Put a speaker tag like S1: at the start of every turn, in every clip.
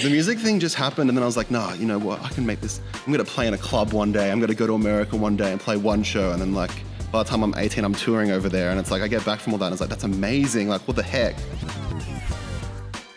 S1: the music thing just happened, and then I was like, nah, you know what? I can make this. I'm gonna play in a club one day. I'm gonna go to America one day and play one show, and then like by the time I'm 18, I'm touring over there, and it's like I get back from all that, and it's like that's amazing. Like what the heck?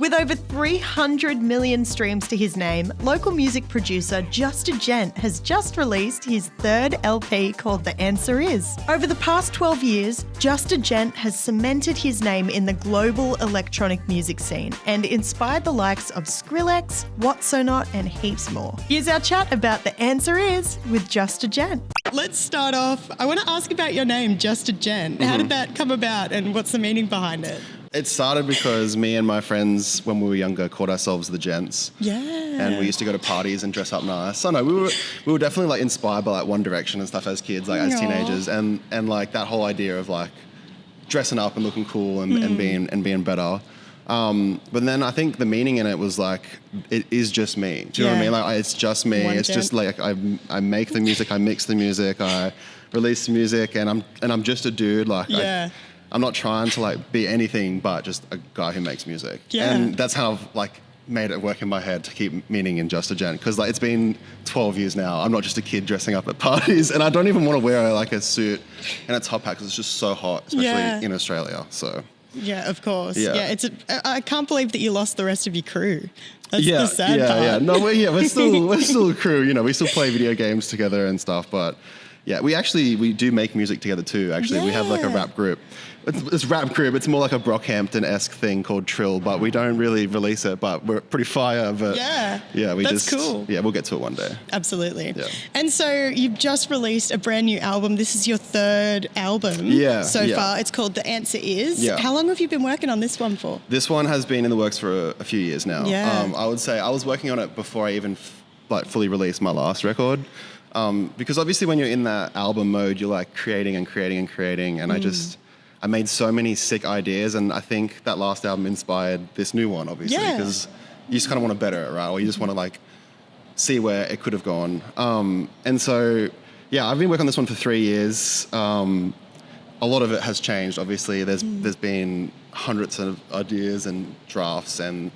S2: With over 300 million streams to his name, local music producer Just A Gent has just released his third LP called The Answer Is. Over the past 12 years, Just A Gent has cemented his name in the global electronic music scene and inspired the likes of Skrillex, What So Not, and heaps more. Here's our chat about The Answer Is with Just A Gent.
S3: Let's start off. I want to ask about your name, Just A Gent. How did that come about and what's the meaning behind it?
S1: It started because me and my friends, when we were younger, called ourselves the Gents.
S3: Yeah.
S1: And we used to go to parties and dress up nice. So no, we were definitely like inspired by like One Direction and stuff as kids, like as teenagers, and like that whole idea of like dressing up and looking cool and being better. But then I think the meaning in it was like it is just me. Do you know what I mean? Like it's just me. It's just like I make the music, I mix the music, I release the music, and I'm just a dude. Like I'm not trying to like be anything but just a guy who makes music. Yeah. And that's how I've like made it work in my head to keep meaning in Just A Gent. Because like it's been 12 years now. I'm not just a kid dressing up at parties, and I don't even want to wear like a suit and a top hat because it's just so hot, especially in Australia. So.
S3: Yeah, of course. Yeah, I can't believe that you lost the rest of your crew. That's the sad part.
S1: Yeah. No, we're still a crew. You know, we still play video games together and stuff. But yeah, we do make music together too. Actually, we have like a rap group. It's rap group. It's more like a Brockhampton-esque thing called Trill, but we don't really release it. But we're pretty fire. But that's cool. Yeah, we'll get to it one day.
S3: Absolutely. Yeah. And so you've just released a brand new album. This is your third album so far. It's called The Answer Is.
S1: Yeah.
S3: How long have you been working on this one for?
S1: This one has been in the works for a few years now.
S3: Yeah.
S1: I would say I was working on it before I even fully released my last record. Because obviously when you're in that album mode, you're like creating, and I made so many sick ideas, and I think that last album inspired this new one, obviously, because you just kind of want to better it, right? Or you just want to like see where it could have gone. And so, I've been working on this one for 3 years. A lot of it has changed, obviously. There's been hundreds of ideas and drafts, and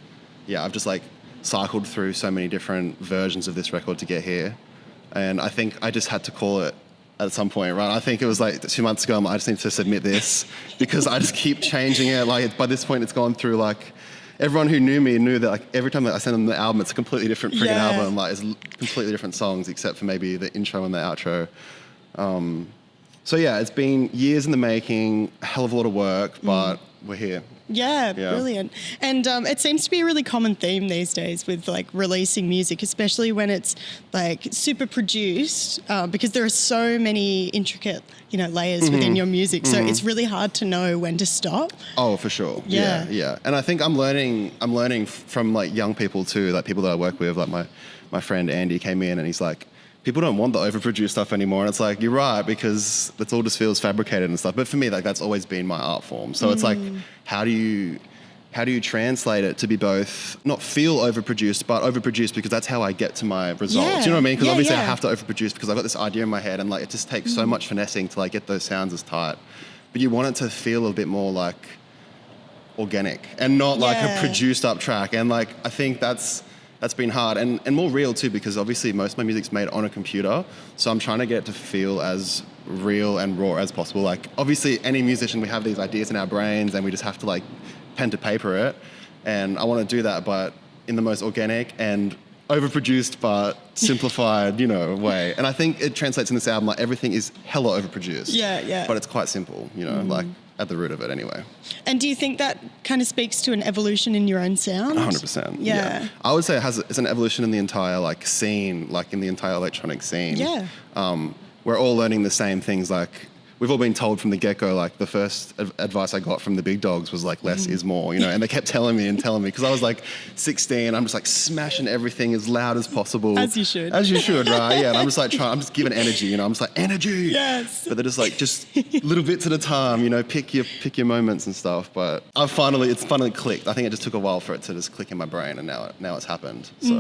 S1: I've just like cycled through so many different versions of this record to get here. And I think I just had to call it at some point, right? I think it was like 2 months ago, I just need to submit this because I just keep changing it. Like by this point, it's gone through like, everyone who knew me knew that like every time that I send them the album, it's a completely different freaking album. Like it's completely different songs except for maybe the intro and the outro. So it's been years in the making, a hell of a lot of work, but we're here.
S3: Yeah, brilliant. And it seems to be a really common theme these days with like releasing music, especially when it's like super produced, because there are so many intricate, layers within your music. So it's really hard to know when to stop.
S1: Oh, for sure. Yeah. And I think I'm learning from like young people too, like people that I work with, like my friend Andy came in and he's like, people don't want the overproduced stuff anymore. And it's like, you're right, because it all just feels fabricated and stuff. But for me, like that's always been my art form. So it's like, how do you translate it to be both not feel overproduced, but overproduced because that's how I get to my results. You know what I mean? Because obviously I have to overproduce because I've got this idea in my head and like it just takes so much finessing to like get those sounds as tight. But you want it to feel a bit more like organic and not like a produced up track. And like, I think that's been hard and more real too, because obviously most of my music's made on a computer. So I'm trying to get it to feel as real and raw as possible. Like obviously any musician, we have these ideas in our brains and we just have to like pen to paper it. And I want to do that, but in the most organic and overproduced, but simplified, way. And I think it translates in this album, like everything is hella overproduced. Yeah. But it's quite simple, like at the root of it anyway.
S3: And do you think that kind of speaks to an evolution in your own sound?
S1: 100%. Yeah. I would say it's an evolution in the entire like scene, like in the entire electronic scene.
S3: Yeah.
S1: We're all learning the same things. Like we've all been told from the get-go, like the first advice I got from the big dogs was like less is more, and they kept telling me because I was like 16, I'm just like smashing everything as loud as possible.
S3: As you should,
S1: right? Yeah. And I'm just like I'm just giving energy, I'm just like energy.
S3: Yes.
S1: But they're just like little bits at a time, pick your moments and stuff. But it's finally clicked. I think it just took a while for it to just click in my brain, and now it's happened. So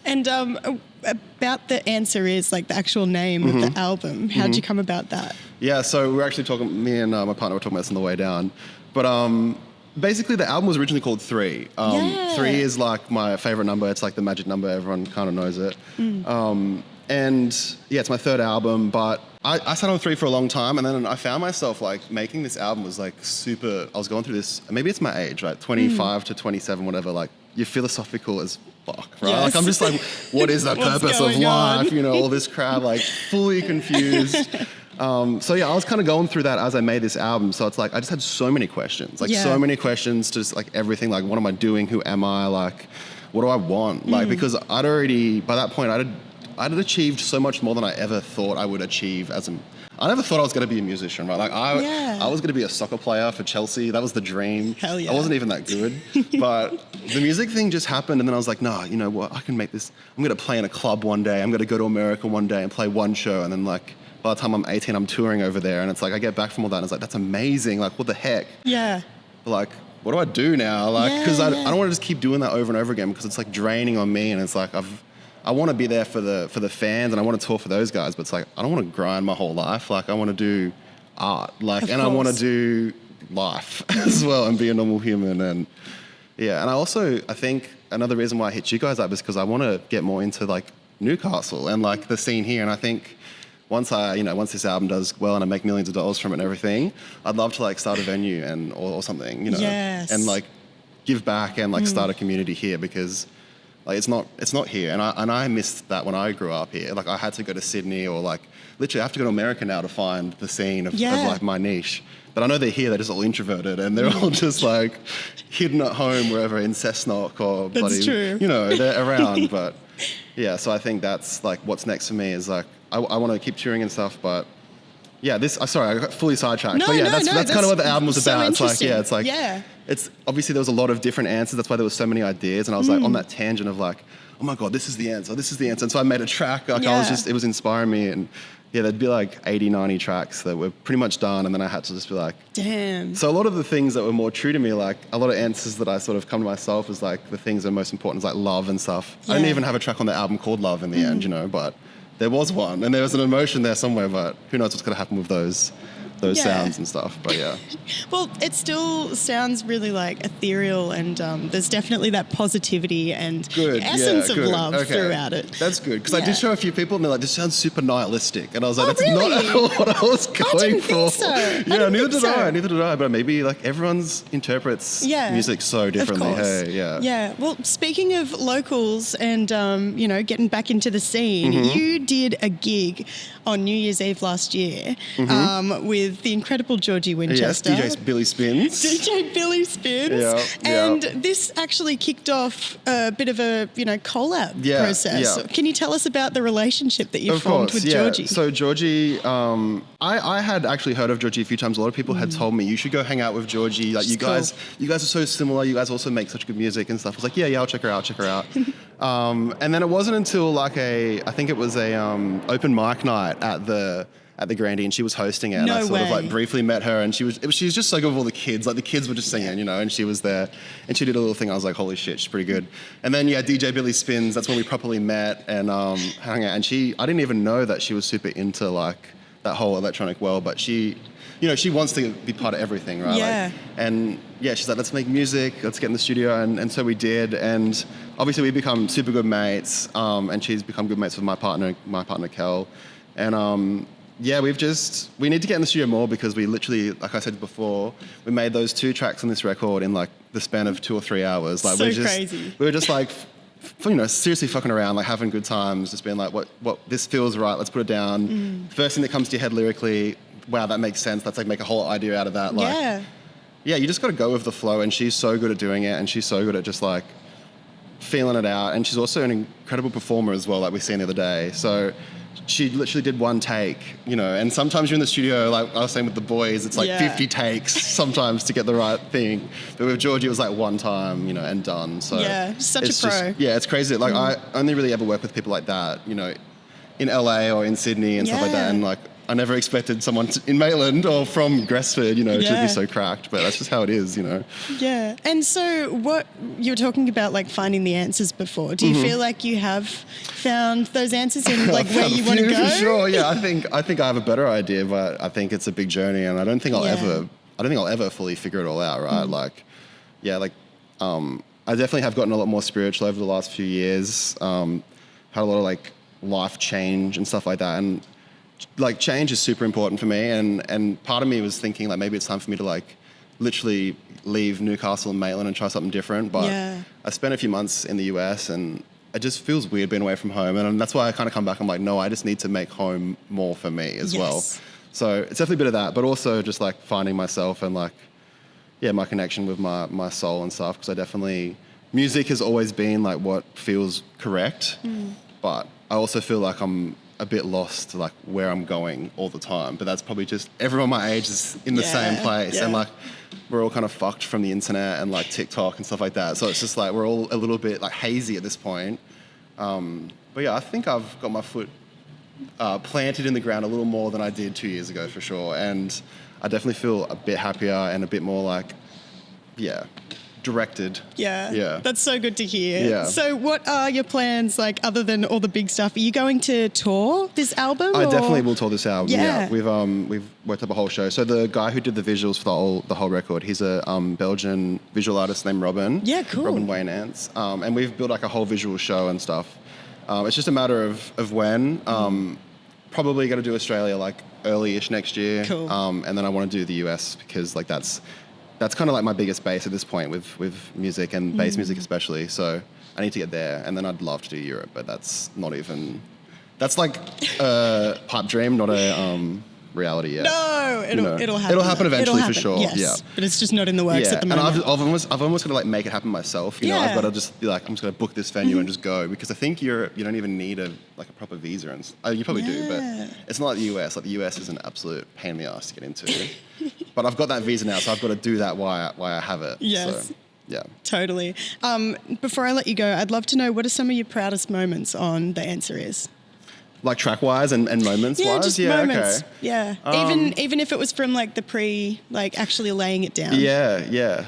S3: And about The Answer Is, like the actual name of the album. How'd you come about that?
S1: Yeah, so we're actually talking, me and my partner were talking about this on the way down. But basically the album was originally called 3. 3 is like my favorite number. It's like the magic number. Everyone kind of knows it. And yeah, it's my third album, but I sat on 3 for a long time, and then I found myself like making this album was like super. I was going through this. Maybe it's my age, right? 25 to 27, whatever. Like you're philosophical as fuck, right?
S3: Yes.
S1: Like I'm just like, what is the purpose of life? You know, all this crap, like fully confused. So yeah, I was kind of going through that as I made this album. So it's like I just had so many questions, like so many questions, just like everything. Like, what am I doing? Who am I? Like, what do I want? Like, because I'd already by that point I'd achieved so much more than I ever thought I would achieve I never thought I was going to be a musician, right? Like I was going to be a soccer player for Chelsea. That was the dream.
S3: Hell yeah.
S1: I wasn't even that good, but the music thing just happened, and then I was like, nah, you know what? I can make this. I'm going to play in a club one day. I'm going to go to America one day and play one show, and then like by the time I'm 18, I'm touring over there, and it's like I get back from all that, and it's like that's amazing. Like what the heck?
S3: Yeah.
S1: But like, what do I do now? Like, because I don't want to just keep doing that over and over again because it's like draining on me, and it's like I want to be there for the fans, and I want to tour for those guys, but it's like I don't want to grind my whole life. Like I want to do art, like, and I want to do life as well and be a normal human. And yeah, and I think another reason why I hit you guys up is because I want to get more into like Newcastle and like the scene here. And I think once this album does well and I make millions of dollars from it and everything, I'd love to like start a venue or something, you know, and like give back and like start a community here because. Like it's not here, and I missed that when I grew up here. Like I had to go to Sydney, or like literally I have to go to America now to find the scene of like my niche. But I know they're here; they're just all introverted, and they're all just like hidden at home wherever in Cessnock or bloody, you know, they're around. But yeah, so I think that's like what's next for me is like I want to keep touring and stuff, but. Yeah, sorry, I got fully sidetracked. But yeah, that's kind of what the album was about. It's like, it's obviously there was a lot of different answers. That's why there was so many ideas. And I was like on that tangent of like, oh my God, this is the answer. And so I made a track. Like it was inspiring me. And yeah, there'd be like 80, 90 tracks that were pretty much done. And then I had to just be like,
S3: damn.
S1: So a lot of the things that were more true to me, like a lot of answers that I sort of come to myself is like the things that are most important is like love and stuff. I didn't even have a track on the album called Love in the end, you know, but there was one, and there was an emotion there somewhere, but who knows what's going to happen with those sounds and stuff. But yeah.
S3: Well, it still sounds really like ethereal, and there's definitely that positivity and essence of love throughout it.
S1: That's good, because I did show a few people, and they're like, "This sounds super nihilistic," and I was like, "That's not at all what I was going for."
S3: Think so.
S1: Yeah, neither did I. But maybe like everyone's interprets music so differently.
S3: Of course.
S1: Hey, yeah.
S3: Yeah. Well, speaking of locals and you know, getting back into the scene, you did a gig on New Year's Eve last year with the incredible Georgie Winchester.
S1: Yes, DJ Billy Spins.
S3: DJ Billy Spins. And this actually kicked off a bit of a, you know, collab process. Yeah. Can you tell us about the relationship that you formed with Georgie?
S1: So Georgie, I had actually heard of Georgie a few times. A lot of people had told me, you should go hang out with Georgie. Like you guys are so similar. You guys also make such good music and stuff. I was like, yeah, I'll check her out. And then it wasn't until like I think it was a open mic night at the Grandy, and she was hosting it, and I sort of like briefly met her, and she was just so good with all the kids. Like the kids were just singing, you know, and she was there, and she did a little thing. I was like, holy shit, she's pretty good. And then DJ Billy Spins. That's when we properly met and hung out. And I didn't even know that she was super into like that whole electronic world, but she, you know, she wants to be part of everything, right?
S3: Yeah.
S1: She's like, let's make music, let's get in the studio, and so we did, and obviously we become super good mates, and she's become good mates with my partner Kel, and we need to get in the studio more because we literally, like I said before, we made those 2 tracks on this record in like the span of 2 or 3 hours. Like
S3: crazy.
S1: We were just like, you know, seriously fucking around, like having good times, just being like, what this feels right, let's put it down. First thing that comes to your head lyrically, wow, that makes sense. Let's like make a whole idea out of that. Like, yeah, you just got to go with the flow, and she's so good at doing it, and she's so good at just like feeling it out, and she's also an incredible performer as well, like we seen the other day. So she literally did one take, you know, and sometimes you're in the studio, like I was saying with the boys, it's like 50 takes sometimes to get the right thing. But with Georgie, it was like one time, you know, and done. So
S3: such a pro.
S1: It's crazy. Like I only really ever work with people like that, you know, in LA or in Sydney and stuff like that. And like, I never expected someone in Maitland or from Gresford, you know, to be so cracked, but that's just how it is, you know. Yeah.
S3: And so what you were talking about, like finding the answers before, do you feel like you have found those answers in like where you want to go?
S1: For sure, yeah. I think I have a better idea, but I think it's a big journey, and I don't think I'll ever fully figure it all out, right? Like, yeah, like I definitely have gotten a lot more spiritual over the last few years. Had a lot of like life change and stuff like that, and like change is super important for me. And part of me was thinking like maybe it's time for me to like literally leave Newcastle and Maitland and try something different. But I spent a few months in the US and it just feels weird being away from home. And that's why I kind of come back. I'm like, no, I just need to make home more for me as well. So it's definitely a bit of that, but also just like finding myself and like, yeah, my connection with my soul and stuff. Because I definitely, music has always been like what feels correct. But I also feel like I'm a bit lost to like where I'm going all the time. But that's probably just everyone my age is in the same place. And like, we're all kind of fucked from the internet and like TikTok and stuff like that. So it's just like, we're all a little bit like hazy at this point. But yeah, I think I've got my foot planted in the ground a little more than I did 2 years ago for sure. And I definitely feel a bit happier and a bit more like, directed. Yeah. That's
S3: so good to hear.
S1: Yeah.
S3: So what are your plans like other than all the big stuff? Are you going to tour this album?
S1: I definitely will tour this album. Yeah. We've worked up a whole show. So the guy who did the visuals for the whole record, he's a Belgian visual artist named Robin.
S3: Yeah, cool.
S1: Robin Waynants. And we've built like a whole visual show and stuff. It's just a matter of when. Probably going to do Australia like early-ish next year.
S3: Cool.
S1: And then I want to do the US because like that's kind of like my biggest base at this point with music and bass music especially. So I need to get there, and then I'd love to do Europe, but that's like a pipe dream, not a reality yet.
S3: No, it'll happen.
S1: It'll happen eventually for sure.
S3: Yes,
S1: yeah,
S3: but it's just not in the works at the moment.
S1: And I've almost got to like make it happen myself. You know, I've got to just be like, I'm just going to book this venue and just go, because I think you don't even need a proper visa, and you probably do, but it's not like the US. Like the US is an absolute pain in the ass to get into. But I've got that visa now, so I've got to do that while I have it.
S3: Yes.
S1: So, yeah.
S3: Totally. Before I let you go, I'd love to know, what are some of your proudest moments on The Answer Is?
S1: Like track-wise and moments-wise?
S3: Just moments.
S1: Okay.
S3: Yeah. Even if it was from like the like actually laying it down.
S1: Yeah.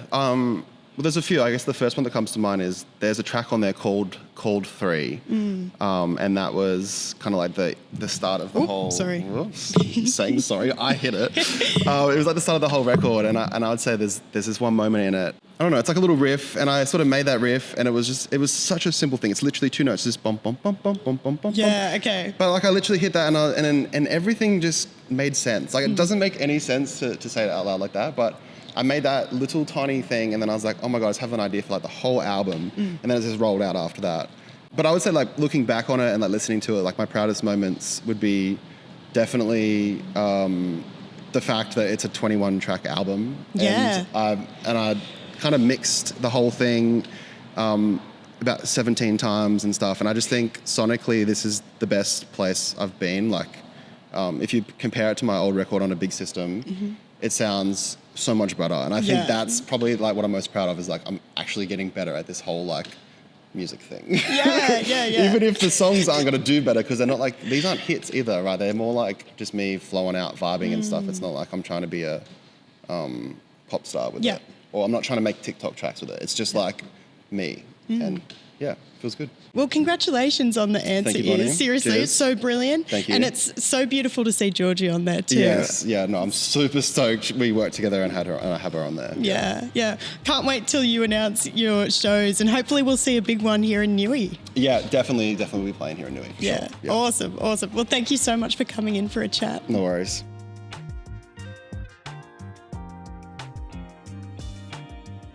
S1: Well, there's a few. I guess the first one that comes to mind is there's a track on there called 3. And that was kind of like the start of the whole...
S3: Sorry.
S1: Whoops. Saying sorry. I hit it. It was like the start of the whole record, and I would say there's this one moment in it. I don't know. It's like a little riff, and I sort of made that riff, and it was such a simple thing. It's literally 2 notes, just bump, bump, bump, bump, bump, bump, bump.
S3: Yeah. Okay.
S1: But like I literally hit that, and everything just made sense. Like it doesn't make any sense to say it out loud like that, but I made that little tiny thing, and then I was like, oh my God, I just have an idea for like the whole album. And then it just rolled out after that. But I would say like looking back on it and like listening to it, like my proudest moments would be definitely the fact that it's a 21 track album.
S3: Yeah.
S1: And I kind of mixed the whole thing about 17 times and stuff. And I just think sonically this is the best place I've been. Like if you compare it to my old record on a big system, it sounds so much better. And I think that's probably like what I'm most proud of, is like I'm actually getting better at this whole like music thing.
S3: Yeah.
S1: Even if the songs aren't going to do better, because they're not like, these aren't hits either, right? They're more like just me flowing out, vibing and stuff. It's not like I'm trying to be a pop star with it. Or I'm not trying to make TikTok tracks with it. It's just like me. And yeah, feels good.
S3: Well, congratulations on The Answer Is. Seriously,
S1: Cheers.
S3: It's so brilliant.
S1: Thank you.
S3: And it's so beautiful to see Georgie on there too.
S1: Yes, no, I'm super stoked. We worked together and I have her on there.
S3: Yeah. Can't wait till you announce your shows, and hopefully we'll see a big one here in Newey.
S1: Yeah, definitely we'll be playing here in Newey. For sure.
S3: Awesome. Well, thank you so much for coming in for a chat.
S1: No worries.